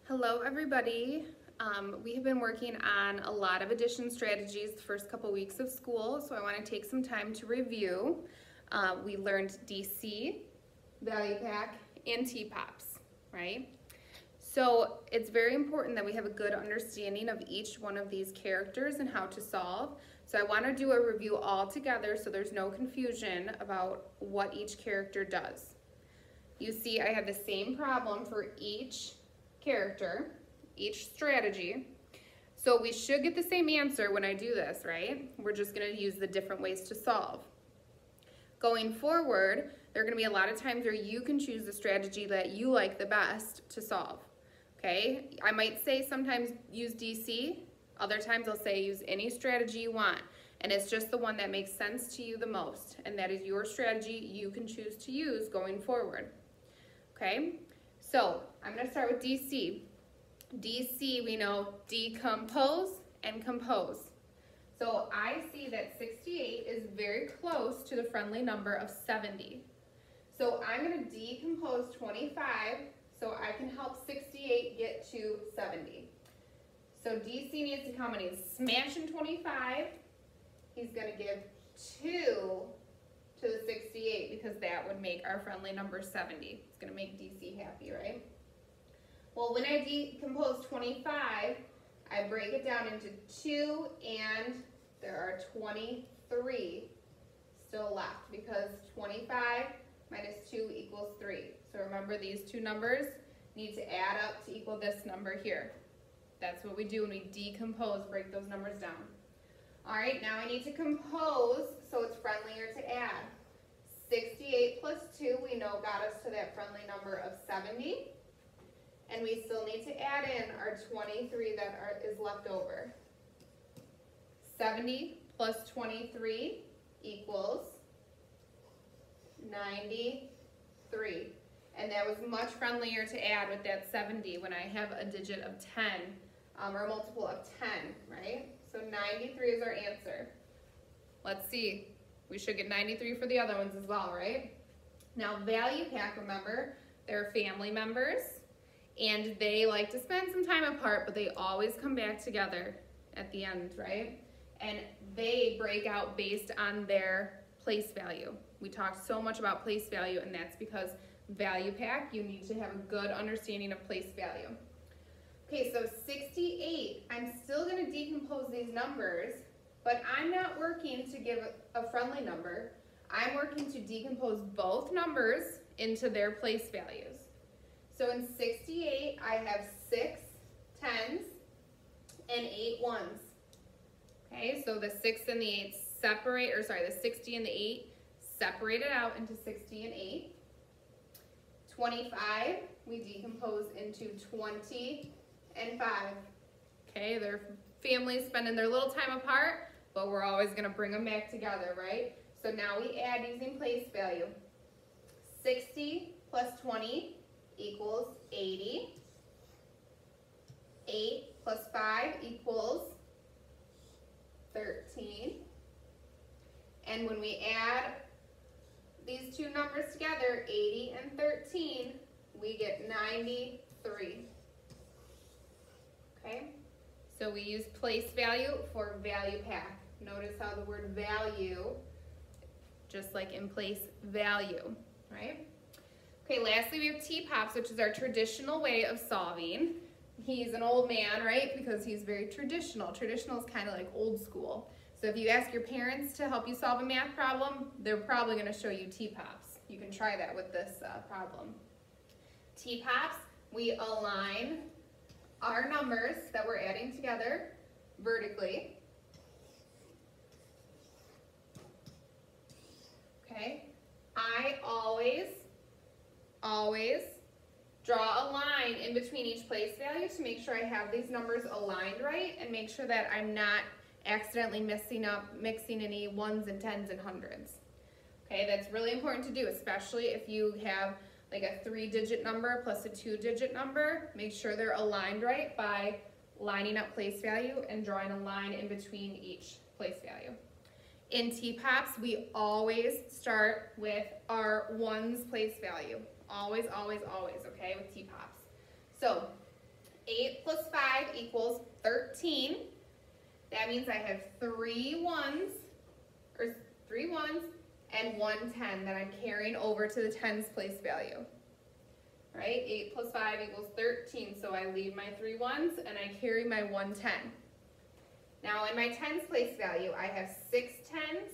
Hello everybody. We have been working on a lot of addition strategies the first couple weeks of school, so I want to take some time to review. We learned DC, Value Pack, and T-Pops, right? So it's very important that we have a good understanding of each one of these characters and how to solve. So I want to do a review all together so there's no confusion about what each character does. You see I have the same problem for each character, each strategy. So we should get the same answer when I do this, right? We're just going to use the different ways to solve. Going forward, there are going to be a lot of times where you can choose the strategy that you like the best to solve. Okay? I might say sometimes use DC, other times I'll say use any strategy you want. And it's just the one that makes sense to you the most. And that is your strategy you can choose to use going forward. Okay? So I'm going to start with DC. DC, we know decompose and compose. So I see that 68 is very close to the friendly number of 70. So I'm going to decompose 25 so I can help 68 get to 70. So DC needs to come and he's smashing 25. He's going to give 2 to the 68 because that would make our friendly number 70. It's going to make DC happy, right? Well, when I decompose 25, I break it down into 2 and there are 23 still left because 25 minus 2 equals 3. So remember these two numbers need to add up to equal this number here. That's what we do when we decompose, break those numbers down. All right, now I need to compose so it's friendlier to add. 68 plus 2 we know got us to that friendly number of 70. And we still need to add in our 23 that is left over. 70 plus 23 equals 93. And that was much friendlier to add with that 70 when I have a digit of 10, or a multiple of 10, right? So 93 is our answer. Let's see. We should get 93 for the other ones as well, right? Now, Value Pack, remember, they're family members, and they like to spend some time apart, but they always come back together at the end, right? And they break out based on their place value. We talked so much about place value, and that's because Value Pack, you need to have a good understanding of place value. Okay, so 68, I'm still going to decompose these numbers, but I'm not working to give a friendly number. I'm working to decompose both numbers into their place values. So in 68, I have 6 10s and 8 1s. Okay, so the 6 and the 8 separate, or sorry, the 60 and the 8 separated out into 60 and 8. 25, we decompose into 20 and 5. Okay, their families spending their little time apart, but we're always going to bring them back together, right? So now we add using place value. 60 plus 20 equals 80. 8 plus 5 equals 13. And when we add these two numbers together, 80 and 13, we get 93. Okay? So we use place value for Value Pack. Notice how the word value, just like in place value, right? Okay, lastly we have T-Pops, which is our traditional way of solving. He's an old man, right? Because he's very traditional. Traditional is kind of like old school. So if you ask your parents to help you solve a math problem, they're probably going to show you T-Pops. You can try that with this problem. T-Pops, we align our numbers that we're adding together vertically. Okay, I always draw a line in between each place value to make sure I have these numbers aligned right and make sure that I'm not accidentally mixing any 1s and 10s and 100s. Okay, that's really important to do, especially if you have like a 3-digit number plus a 2-digit number. Make sure they're aligned right by lining up place value and drawing a line in between each place value. In T-Pops, we always start with our 1's place value. Always, always, always, okay, with T-Pops. So 8 plus 5 equals 13. That means I have 3 ones and 1 10 that I'm carrying over to the tens place value. Right? 8 plus 5 equals 13, so I leave my 3 ones and I carry my 1 10. Now in my tens place value, I have 6 tens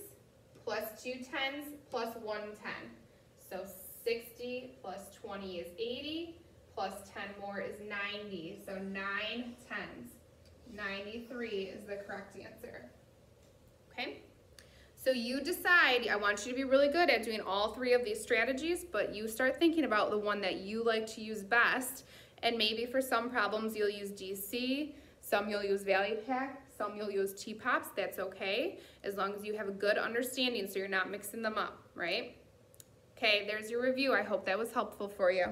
plus 2 tens plus 1 10. So 60 plus 20 is 80, plus 10 more is 90. So 9 tens. 93 is the correct answer. Okay? So you decide, I want you to be really good at doing all 3 of these strategies, but you start thinking about the one that you like to use best, and maybe for some problems you'll use DC, some you'll use Value Pack, some you'll use T-Pops, that's okay, as long as you have a good understanding so you're not mixing them up, right? Okay, there's your review. I hope that was helpful for you.